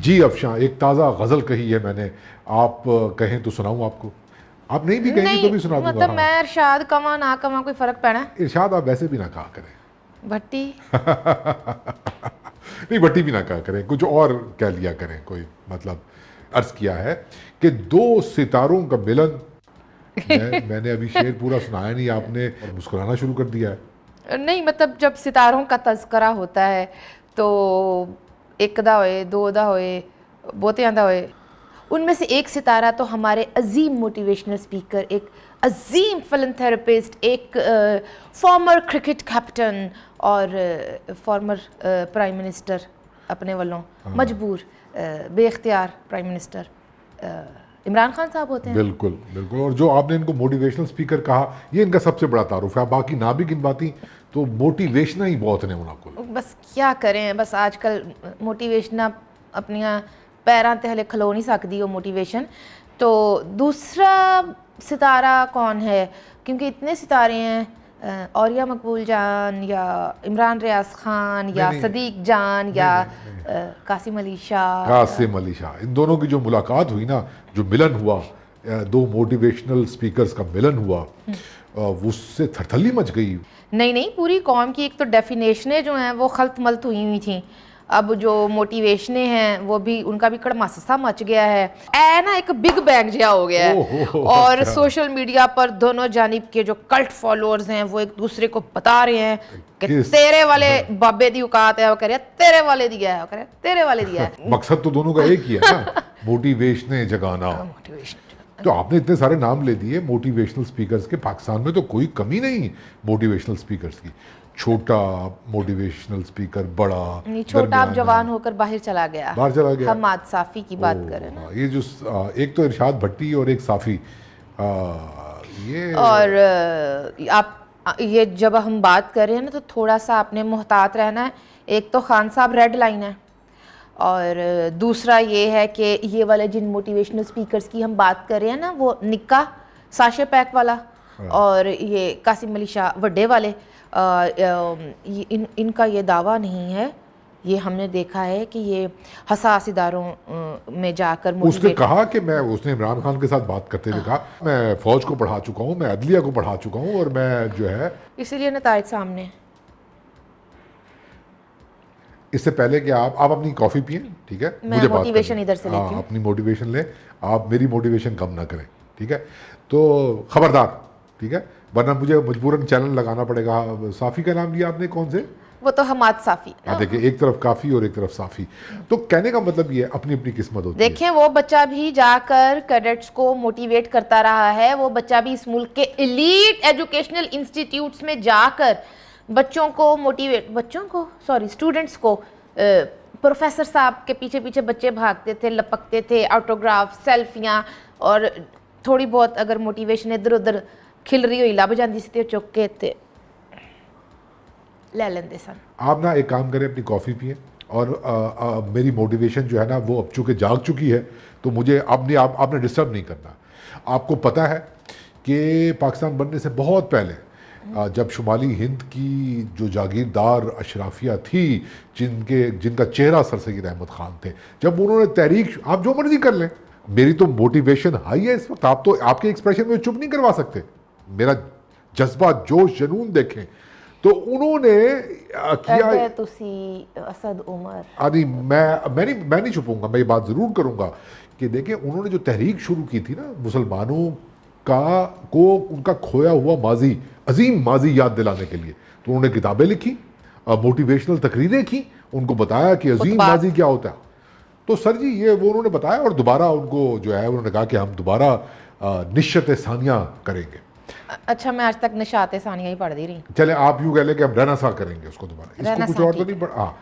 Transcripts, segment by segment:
जी अफशां, एक ताज़ा गज़ल कही है मैंने, आप कहें तो सुनाऊं आपको? आप नहीं भी कहेंगी तो भी सुना नहीं दूंगा। मतलब हाँ, मैं इरशाद कमा ना कमा कोई फर्क पैना। इरशाद आप वैसे भी ना कहा करें। भट्टी। नहीं, भट्टी भी ना कहा करें, कुछ और कह लिया करें कोई, मतलब अर्ज किया है कि दो सितारों का मिलन। मैंने अभी शेर पूरा सुनाया नहीं, आपने और मुस्कुराना शुरू कर दिया है। नहीं मतलब जब सितारों का तज़करा होता है तो एक दा होए, दो दा होए, बहुतियां दा होए, उनमें से एक सितारा तो हमारे अजीम मोटिवेशनल स्पीकर, एक अजीम फिलंथेरेपिस्ट, एक फॉर्मर क्रिकेट कैप्टन और फॉर्मर प्राइम मिनिस्टर अपने वालों मजबूर बेख्तियार प्राइम मिनिस्टर इमरान खान साहब होते हैं। बिल्कुल बिल्कुल, और जो आपने इनको मोटिवेशनल स्पीकर कहा, ये इनका सबसे बड़ा तारुफ है। बाकी ना भी गिनवाती तो मोटिवेशन ही बहुत ने उनको। बस क्या करें, बस आजकल मोटिवेशन अपनिया पैरां ते हले खलो नहीं सकती वो मोटिवेशन। तो दूसरा सितारा कौन है, क्योंकि इतने सितारे हैं, औरिया मकबूल जान या इमरान रियाज खान या नहीं, सदीक जान या कासिम अली शाह। कासिम अली शाह, इन दोनों की जो मुलाकात हुई ना, जो मिलन हुआ, दो मोटिवेशनल स्पीकर्स का मिलन हुआ, उससे थरथली मच गई। नहीं नहीं, पूरी कौम की एक तो डेफिनेशनें जो हैं वो खल्त मल्त हुई थी। अब जो मोटिवेशनें हैं वो भी, उनका भी कड़मासा मच गया है, ऐ ना एक बिग बैंग जहा हो गया है। और अच्छा। सोशल मीडिया पर दोनों जानिब के जो कल्ट फॉलोअर्स हैं वो एक दूसरे को बता रहे हैं कि तेरे वाले बाबे दी औकात है, वो कह रहे हैं तेरे वाले दिया है, वो कह रहे हैं तेरे वाले दिया है। मकसद तो दोनों का एक ही है ना, मोटिवेशन जगाना। मोटिवेशन। तो आपने इतने सारे नाम ले दिए मोटिवेशनल स्पीकर्स के, पाकिस्तान में तो कोई कमी नहीं मोटिवेशनल स्पीकर्स की। छोटा मोटिवेशनल स्पीकर, बड़ा, नहीं छोटा आप जवान होकर बाहर चला गया, बाहर चला गया। हमाद साफी की बात करें ना। ये जो एक तो इरशाद भट्टी और एक साफी, ये और आप ये जब हम बात कर रहे हैं ना तो थोड़ा सा आपने मुहतात रहना है। एक तो खान साहब रेड लाइन है, और दूसरा ये है कि ये वाले जिन मोटिवेशनल स्पीकर्स की हम बात कर रहे हैं ना, वो निक्का साशे पैक वाला और ये कासिम अली शाह वड्डे वाले, इनका ये दावा नहीं है। ये हमने देखा है कि ये हसास इदारों में जाकर उसने कहा कि उसने इमरान खान के साथ बात करते हुए कहा, मैं फौज को पढ़ा चुका हूँ, मैं अदलिया को पढ़ा चुका हूँ, और मैं जो है, इसीलिए नतायज सामने। इससे पहले कि आप अपनी कॉफ़ी पिए, ठीक है, मुझे मोटिवेशन इधर से लेती हूँ, अपनी मोटिवेशन ले, आप मेरी मोटिवेशन कम ना करें, ठीक है। तो खबरदार, ठीक है, वरना मुझे मजबूरन चैनल लगाना पड़ेगा। साफ़ी का नाम लिया आपने, कौन से? वो तो हमाद साफी। देखिए, एक तरफ काफ़ी और एक तरफ साफ़ी, तो कहने का मतलब ये अपनी अपनी किस्मत होती है। देखें, वो बच्चा भी जाकर कैडेट्स को मोटिवेट करता रहा है, वो बच्चा भी इस मुल्क के एलीट एजुकेशनल इंस्टीट्यूट्स में जाकर बच्चों को स्टूडेंट्स को, प्रोफेसर साहब के पीछे पीछे बच्चे भागते थे, लपकते थे, ऑटोग्राफ, सेल्फियाँ, और थोड़ी बहुत अगर मोटिवेशन इधर उधर खिल रही हुई लभ जाती सी तो चुक के ते ले लेंदे सन। आप ना एक काम करें, अपनी कॉफ़ी पिए, और मेरी मोटिवेशन जो है ना वो अब चूँकि जाग चुकी है, तो मुझे आपने डिस्टर्ब नहीं करना। आपको पता है कि पाकिस्तान बनने से बहुत पहले, जब शुमाली हिंद की जो जागीरदार अशराफिया थी, जिनका चेहरा सर सैयद अहमद ख़ान थे, जब उन्होंने तहरीक, आप जो मर्जी कर लें, मेरी तो मोटिवेशन हाई है इस वक्त, आप तो आपके एक्सप्रेशन में चुप नहीं करवा सकते, मेरा जज्बा जोश जुनून देखें। तो उन्होंने किया, असद उमर, अरे मैं नहीं छुपूंगा, मैं ये बात ज़रूर करूंगा कि देखें, उन्होंने जो तहरीक शुरू की थी ना मुसलमानों को उनका खोया हुआ माजी, अजीम माजी याद दिलाने के लिए, तो उन्होंने किताबें लिखी, मोटिवेशनल तकरीरें की, उनको बताया कि अजीम माजी क्या होता है। तो सर जी ये वो उन्होंने बताया, और दोबारा उनको जो है उन्होंने कहा कि हम दोबारा निश्चत सानिया करेंगे। अच्छा, मैं आज तक निशात सानिया ही पढ़ दी रही। चले, आप यूँ कह लें कि हम रहना सा करेंगे उसको दोबारा, इसको कुछ और तो नहीं पढ़ा। हाँ,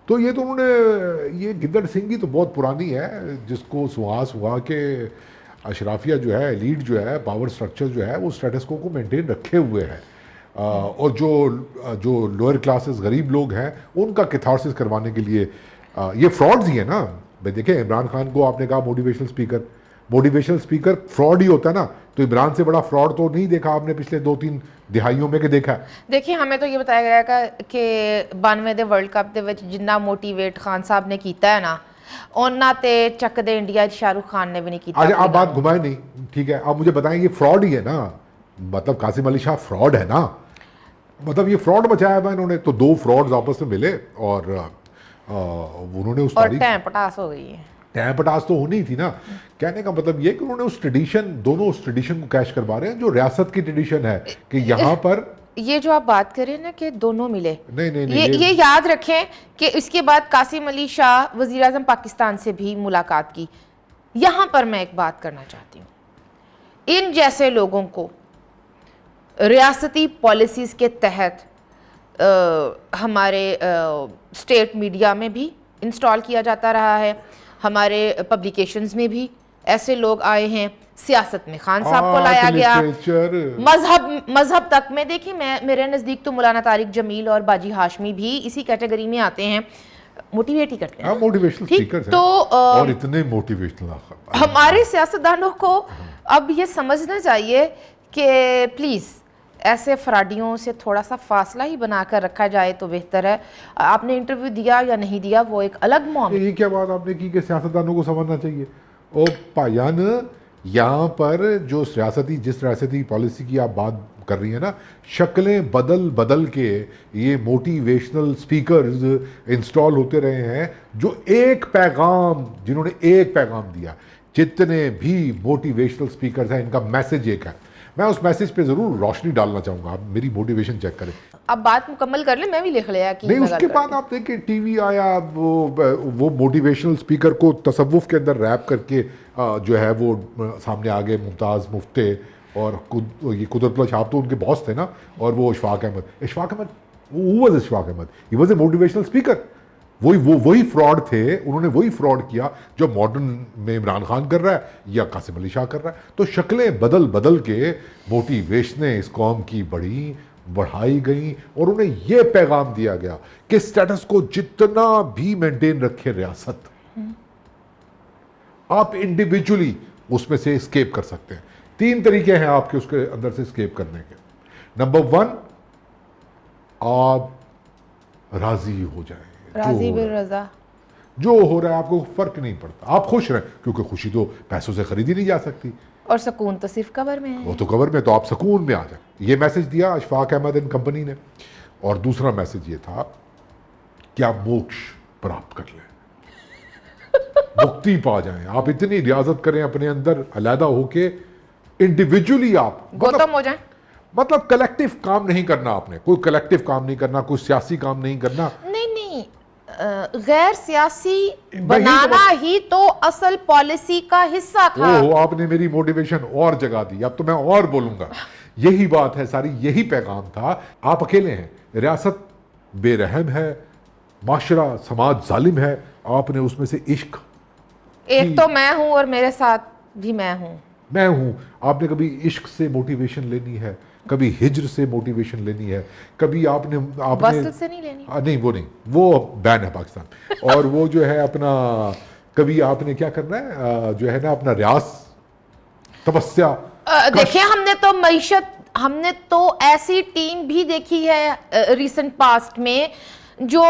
तो ये तो उन्होंने, ये गिद्दड़ सिंगी तो बहुत पुरानी है, जिसको सुहास हुआ कि अशराफिया जो है, एलीट जो है, पावर स्ट्रक्चर जो है, वो स्टेटस को मेंटेन रखे हुए है, और जो लोअर क्लासेस गरीब लोग हैं उनका कैथारसिस करवाने के लिए ये फ्रॉड्स ही है ना। भाई देखें, इमरान खान को आपने कहा मोटिवेशनल स्पीकर फ्रॉड ही होता है ना, तो इमरान से बड़ा फ्रॉड तो नहीं देखा आपने पिछले 2-3 दिहाइयों में कि देखा है। देखिए, हमें तो ये बताया गया कि 92 दे वर्ल्ड कप दे विच जिन्ना मोटिवेट खान साहब ने कीता है ना, ਉਹਨਾਂ ਤੇ ਚੱਕ ਦੇ ਇੰਡੀਆ 'ਚ शाहरुख खान ने भी नहीं किया। अच्छा, आप बात घुमाए नहीं, ठीक है, आप मुझे बताएं ये फ्रॉड ही है ना, मतलब कासिम अली शाह फ्रॉड है ना, मतलब ये फ्रॉड मचाया हुआ इन्होंने। तो दो फ्रॉड्स आपस में मिले और उन्होंने उस और तारीख टैं पटास हो गई है। टैंपटास तो होनी ही थी ना। कहने का मतलब ये कि उन्होंने उस ट्रेडिशन, दोनों उस ट्रेडिशन को कैश करवा रहे हैं जो रियासत की ट्रेडिशन है कि यहाँ पर ये जो आप बात करें ना कि दोनों मिले, नहीं नहीं नहीं ये याद रखें कि इसके बाद कासिम अली शाह वजीर आज़म पाकिस्तान से भी मुलाकात की। यहाँ पर मैं एक बात करना चाहती हूँ, इन जैसे लोगों को रियासती पॉलिसीज़ के तहत हमारे स्टेट मीडिया में भी इंस्टॉल किया जाता रहा है, हमारे पब्लिकेशंस में भी ऐसे लोग आए हैं, सियासत में खान साहब को लाया गया, मजहब तक में। देखिए, मेरे नज़दीक तो मौलाना तारिक जमील और बाजी हाशमी भी इसी कैटेगरी में आते हैं, मोटिवेट ही करते हैं, मोटिवेशनल स्पीकर्स हैं। तो और इतने मोटिवेशनल हमारे सियासतदानों को अब ये समझना चाहिए कि प्लीज़ ऐसे फ्राडियों से थोड़ा सा फासला ही बनाकर रखा जाए तो बेहतर है। आपने इंटरव्यू दिया या नहीं दिया वो एक अलग मामला। ये क्या बात आपने की कि सियासतदानों को समझना चाहिए? ओ भाईजान, यहाँ पर जो जिस रियासती पॉलिसी की आप बात कर रही है ना, शक्लें बदल बदल के ये मोटिवेशनल स्पीकर्स इंस्टॉल होते रहे हैं जो जिन्होंने एक पैगाम दिया। जितने भी मोटिवेशनल स्पीकर्स हैं इनका मैसेज एक है। मैं उस मैसेज पे जरूर रोशनी डालना चाहूंगा, आप मेरी मोटिवेशन चेक करें। अब बात मुकम्मल कर ले, मैं भी लिख लिया कि नहीं, उसके बाद आप देखिए टीवी आया, वो मोटिवेशनल स्पीकर को तसव्वुफ के अंदर रैप करके जो है वो सामने आ गए मुमताज़ मुफ्ते और ये कुदरतुल्लाह शाह तो उनके बॉस थे ना, और वो इशफाक अहमद ही वाज ए मोटिवेशनल स्पीकर। वही फ्रॉड थे, उन्होंने वही फ्रॉड किया जो मॉडर्न में इमरान खान कर रहा है या कासिम अली शाह कर रहा है। तो शक्लें बदल बदल के मोटिवेशनें इस कौम की बढ़ाई गई और उन्हें यह पैगाम दिया गया कि स्टेटस को जितना भी मेंटेन रखे रियासत, आप इंडिविजुअली उसमें से एस्केप कर सकते हैं। 3 तरीके हैं आपके उसके अंदर से एस्केप करने के। नंबर 1, आप राजी हो जाएं, राजी बिल रजा, जो हो रहा है आपको फर्क नहीं पड़ता, आप खुश रहें, क्योंकि खुशी तो पैसों से खरीदी नहीं जा सकती, और सुकून तो सिर्फ कब्र में है। वो तो कब्र में, तो आप सुकून में आ जाए। ये मैसेज दिया इशफाक अहमद एंड कंपनी ने। और दूसरा मैसेज ये था कि आप मोक्ष प्राप्त कर लें, मुक्ति पा जाएं, आप इतनी रियाजत करें अपने अंदर अलहदा होके, इंडिविजुअली आप गौतम हो जाए। मतलब कलेक्टिव काम नहीं करना, आपने कोई कलेक्टिव काम नहीं करना, कोई सियासी काम नहीं करना। नहीं, गैर सियासी बनाना ही तो असल पॉलिसी का हिस्सा था। आपने मेरी मोटिवेशन और जगा दी, अब तो मैं और बोलूंगा। यही बात है सारी, यही पैगाम था। आप अकेले हैं, रियासत बेरहम है, माशरा समाज जालिम है, आपने उसमें से इश्क, एक तो मैं हूं और मेरे साथ भी मैं हूं। आपने कभी इश्क से मोटिवेशन लेनी है, कभी हिज्र से मोटिवेशन लेनी है, कभी आपने वसल से नहीं लेनी। नहीं, वो बैन है पाकिस्तान। और वो जो है अपना, कभी आपने क्या करना है जो है ना अपना रियास, तपस्या। देखिए, हमने तो ऐसी टीम भी देखी है रिसेंट पास्ट में जो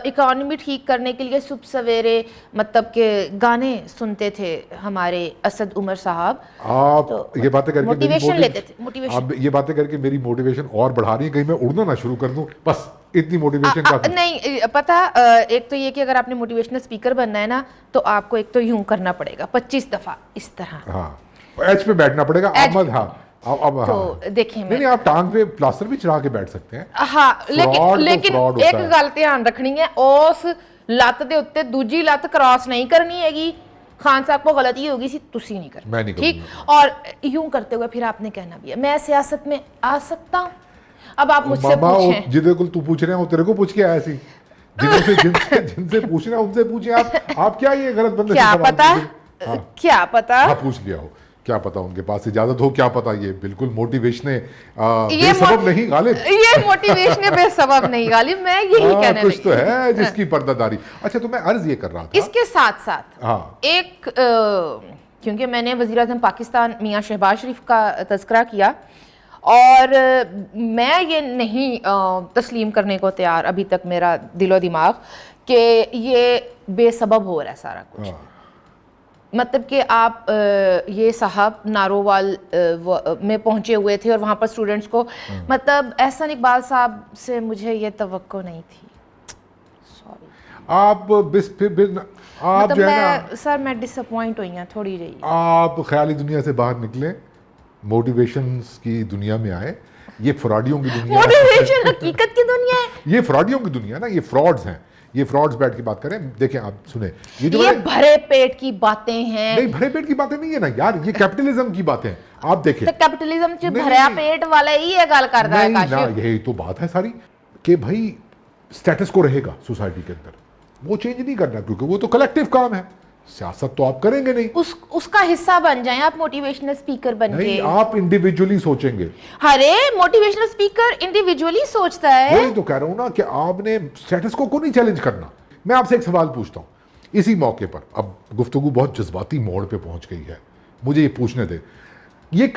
इकोनॉमी ठीक करने के लिए सुबह सवेरे मतलब के गाने सुनते थे हमारे असद उमर साहब। आप तो ये बातें करके मोटिवेशन लेते थे, मोटिवेशन। आप ये बातें करके मेरी मोटिवेशन और बढ़ा रही है, कहीं मैं उड़ना ना शुरू कर दूं, बस इतनी मोटिवेशन काफी। नहीं पता, एक तो ये कि अगर आपने मोटिवेशनल स्पीकर बनना है ना, तो आपको एक तो यूं करना पड़ेगा 25 दफा इस तरह, हाँ, एज पे बैठना पड़ेगा। अब तो देखिए, नहीं, आप टांग पे प्लास्टर भी चढ़ा के बैठ सकते हैं। हाँ, लेकिन एक गल ध्यान रखनी है, उस लत दे उत्ते दूजी लत क्रॉस नहीं करनी हैगी। खान साहब को गलती होगी सी, तुसी नहीं करना, मैं नहीं ठीक। और यूं करते हुए फिर आपने कहना भी है मैं सियासत में आ सकता हूं। अब आप मुझसे पूछें, जिधे को तू पूछ रहे हो तेरे को पूछ के आया सी, जिनसे पूछ रहे हैं उनसे पूछे। आप क्या ये गलत बंदे, क्या पता, क्या पता, पूछ लिया हो, क्या पता उनके पास इजाजत हो, क्या पता। ये बिल्कुल मोटिवेशन बेसबब नहीं गालिब, ये मोटिवेशन बेसबब नहीं गालिब, मैं यही कहने कुछ तो है जिसकी पर्दादारी। अच्छा, तो मैं अर्ज ये कर रहा था, इसके साथ साथ एक क्योंकि मैंने वज़ीर आज़म पाकिस्तान मियां शहबाज शरीफ का तज़किरा किया, और मैं ये नहीं तस्लीम करने को तैयार अभी तक, मेरा दिलो दिमाग, कि ये बेसबब हो रहा है सारा कुछ। हाँ। मतलब कि आप ये साहब नारोवाल में पहुंचे हुए थे और वहाँ पर स्टूडेंट्स को, मतलब एहसन इकबाल साहब से मुझे ये तवक्को नहीं थी। सॉरी आप आप मतलब जो है ना, सर मैं डिसअपॉइंट हुई हूँ थोड़ी रही। आप ख्याली दुनिया से बाहर निकले, मोटिवेशंस की दुनिया में आए। ये फ्रॉडियों की दुनिया है। मोटिवेशन हकीकत की दुनिया है। ये फ्रॉडियों की दुनिया ना, ये फ्रॉड्स हैं। ये फ्रॉड्स बैठ की बात करें। देखें आप सुने, ये जो ये है- भरे पेट की बातें हैं। नहीं, भरे पेट की बातें नहीं है ना यार, ये कैपिटलिज्म की बातें हैं। आप देखें, तो कैपिटलिज्म च नहीं, भरा नहीं। पेट वाला ही ये गल करता है नहीं ना, काशिफ। यही तो बात है सारी कि भाई स्टेटस को रहेगा सोसाइटी के अंदर, वो चेंज नहीं करना, क्योंकि वो तो कलेक्टिव काम है। सियासत तो आप करेंगे नहीं। उसका हिस्सा बन जाएं आप, मोटिवेशनल स्पीकर बन नहीं, के। आप इंडिविजुअली सोचेंगे। अरे मोटिवेशनल स्पीकर इंडिविजुअली सोचता है। वही तो कह रहा हूं ना कि आपने स्टेटस को नहीं चैलेंज करना। मैं आपसे एक सवाल पूछता हूं इसी मौके पर, अब गुफ्तगू बहुत जज्बाती मोड़ पे पहुंच गई है, मुझे ये पूछने दे, ये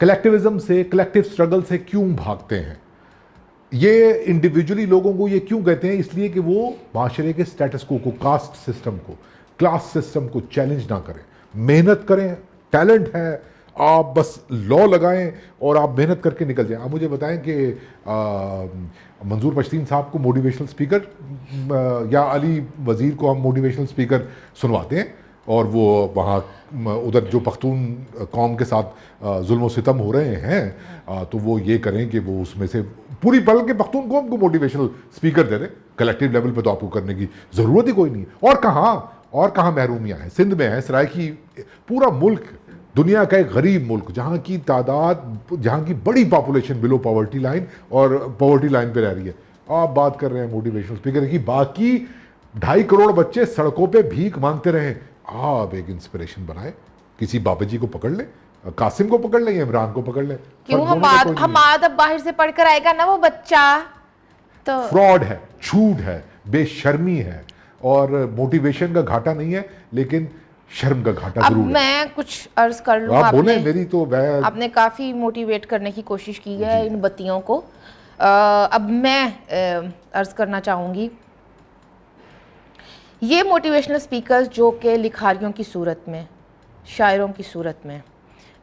कलेक्टिविज्म से, कलेक्टिव स्ट्रगल से क्यों भागते हैं? ये इंडिविजुअली लोगों को ये क्यों कहते हैं? इसलिए कि वो माशरे के स्टेटस को, कास्ट सिस्टम को, क्लास सिस्टम को चैलेंज ना करें, मेहनत करें। टैलेंट है, आप बस लॉ लगाएं और आप मेहनत करके निकल जाएं। आप मुझे बताएं कि मंजूर पश्तीन साहब को मोटिवेशनल स्पीकर या अली वज़ीर को हम मोटिवेशनल स्पीकर सुनवाते हैं और वो वहाँ उधर जो पख्तून कौम के साथ जुल्म व सितम हो रहे हैं, तो वो ये करें कि वो उसमें से पूरी पल के पख्तून कौम को मोटिवेशनल स्पीकर दे दें। कलेक्टिव लेवल पे तो आपको करने की ज़रूरत ही कोई नहीं है। और कहाँ महरूमियाँ हैं? सिंध में है, सराइकी, पूरा मुल्क, दुनिया का एक गरीब मुल्क जहाँ की तादाद, जहाँ की बड़ी पॉपुलेशन बिलो पॉवर्टी लाइन और पॉवर्टी लाइन पे रह रही है। आप बात कर रहे हैं मोटिवेशनल स्पीकर की, बाकी 2.5 करोड़ बच्चे सड़कों पे भीख मांगते रहे। आप एक इंस्पिरेशन बनाए, किसी बाबा जी को पकड़ ले, कासिम को पकड़ ले या इमरान को पकड़ ले। क्यों हमाद अब बाहर से पढ़कर आएगा ना वो बच्चा, तो फ्रॉड है, झूठ है, बेशर्मी है, और मोटिवेशन का घाटा नहीं है लेकिन शर्म का घाटा अब जरूर है। मैं कुछ अर्ज कर लूं। आप बोले, मेरी तो आपने काफी मोटिवेट करने की कोशिश की है इन बत्तियों को। अब मैं अर्ज करना चाहूंगी, ये मोटिवेशनल स्पीकर्स जो कि लिखारियों की सूरत में, शायरों की सूरत में,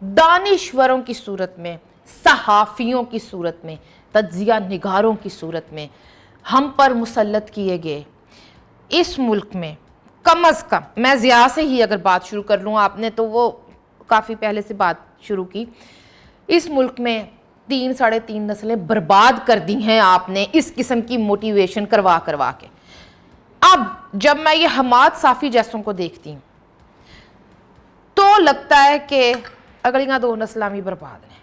दानिश्वरों की सूरत में, सहाफ़ियों की सूरत में, तज्जिया निगारों की सूरत में हम पर मुसल्लत किए गए, इस मुल्क में कम अज़ कम, मैं ज़िया से ही अगर बात शुरू कर लूँ, आपने तो वो काफ़ी पहले से बात शुरू की, इस मुल्क में 3-3.5 नस्लें बर्बाद कर दी हैं आपने इस किस्म की मोटिवेशन करवा के। अब जब मैं ये हमाद साफ़ी जैसों को देखती हूँ तो लगता है कि अगलियाँ 2 नस्लां भी बर्बाद हैं।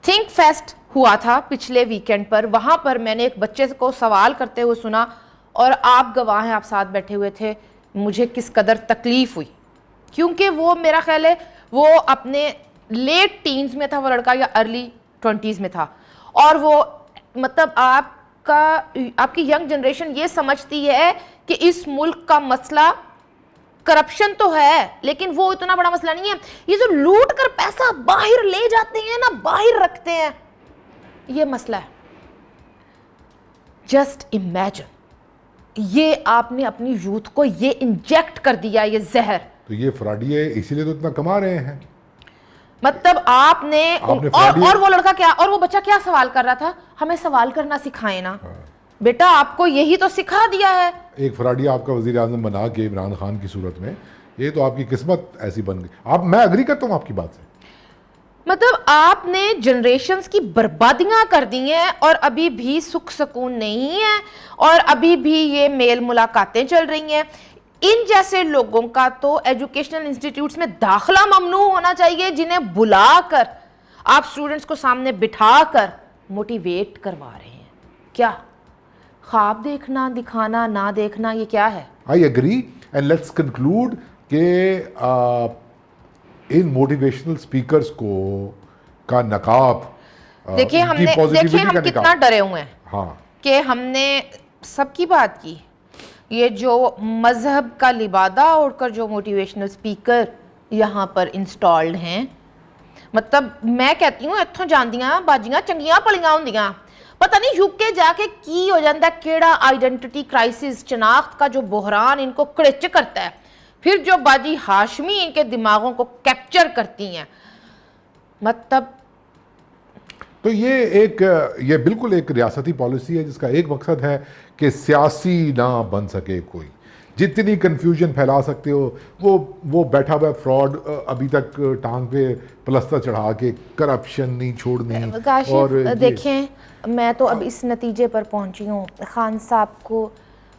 थिंक फेस्ट हुआ था पिछले वीकेंड पर, वहाँ पर मैंने एक बच्चे को सवाल करते हुए सुना और आप गवाह हैं, आप साथ बैठे हुए थे, मुझे किस कदर तकलीफ़ हुई, क्योंकि वो मेरा ख्याल है वो अपने लेट टीन्स में था वो लड़का, या अर्ली 20s में था, और वो मतलब आपकी यंग जनरेशन ये समझती है कि इस मुल्क का मसला करप्शन तो है लेकिन वो इतना बड़ा मसला नहीं है, ये जो लूट कर पैसा बाहर ले जाते हैं ना, बाहर रखते हैं, ये मसला है। जस्ट इमेजिन, ये आपने अपनी यूथ को ये इंजेक्ट कर दिया, ये जहर। तो ये फ्रॉडी है, इसीलिए तो इतना कमा रहे हैं। मतलब आपने और वो लड़का क्या, और वो बच्चा क्या सवाल कर रहा था, हमें सवाल करना सिखाए ना। बेटा आपको यही तो सिखा दिया है। एक फ्रॉडी आपका वजीर आजम बना के इमरान खान की सूरत में, ये तो आपकी किस्मत ऐसी बन गई। मैं अग्री करता हूँ आपकी बात से। मतलब आपने जनरेशन्स की बर्बादियां कर दी हैं और अभी भी सुख सुकून नहीं है, और अभी भी ये मेल मुलाकातें चल रही हैं। इन जैसे लोगों का तो एजुकेशनल इंस्टीट्यूट्स में दाखिला ममनू होना चाहिए, जिन्हें बुलाकर आप स्टूडेंट्स को सामने बिठाकर मोटिवेट करवा रहे हैं। क्या ख्वाब देखना, दिखाना, ना देखना, ये क्या है? I agree, and let's conclude कि इन मोटिवेशनल स्पीकर्स को का नकाब, देखिए हम कितना डरे हुए हैं। हाँ, कि हमने सबकी बात की, ये जो मजहब का लिबादा उड़कर जो मोटिवेशनल स्पीकर यहाँ पर इंस्टॉल्ड हैं, मतलब मैं कहती हूँ इत्थों जांदियां बाजियां चंगियां भलियां होंदियां, पता नहीं यूके जाके की हो जाता केड़ा आइडेंटिटी क्राइसिस शनाख्त का जो बहरान इनको कड़िच करता है, फिर जो बाजी हाशमी इनके दिमागों को कैप्चर करती हैं। मतलब तो ये बिल्कुल एक रियासती पॉलिसी है जिसका एक मकसद है कि सियासी ना बन सके कोई, जितनी कंफ्यूजन फैला सकते हो वो बैठा हुआ फ्रॉड अभी तक टांग पे प्लस्तर चढ़ा के करप्शन नहीं छोड़नी। काशिफ देखें, मैं तो अब इस नतीजे पर पहुंची हूँ, खान साहब को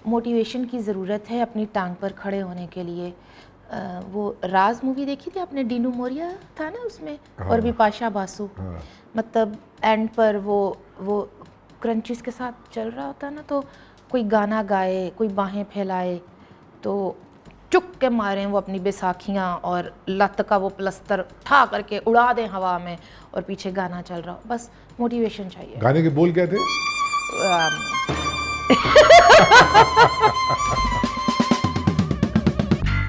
मोटिवेशन की ज़रूरत है अपनी टांग पर खड़े होने के लिए। वो राज मूवी देखी थी आपने, डीनू मोरिया था ना उसमें, और बिपाशा बासु। मतलब एंड पर वो क्रंचिस के साथ चल रहा होता है ना, तो कोई गाना गाए, कोई बाहें फैलाए, तो चुक के मारें वो अपनी बैसाखियाँ और लत का वो प्लस्तर उठा करके उड़ा दें हवा में, और पीछे गाना चल रहा हो। बस मोटिवेशन चाहिए। गाने के बोल क्या थे?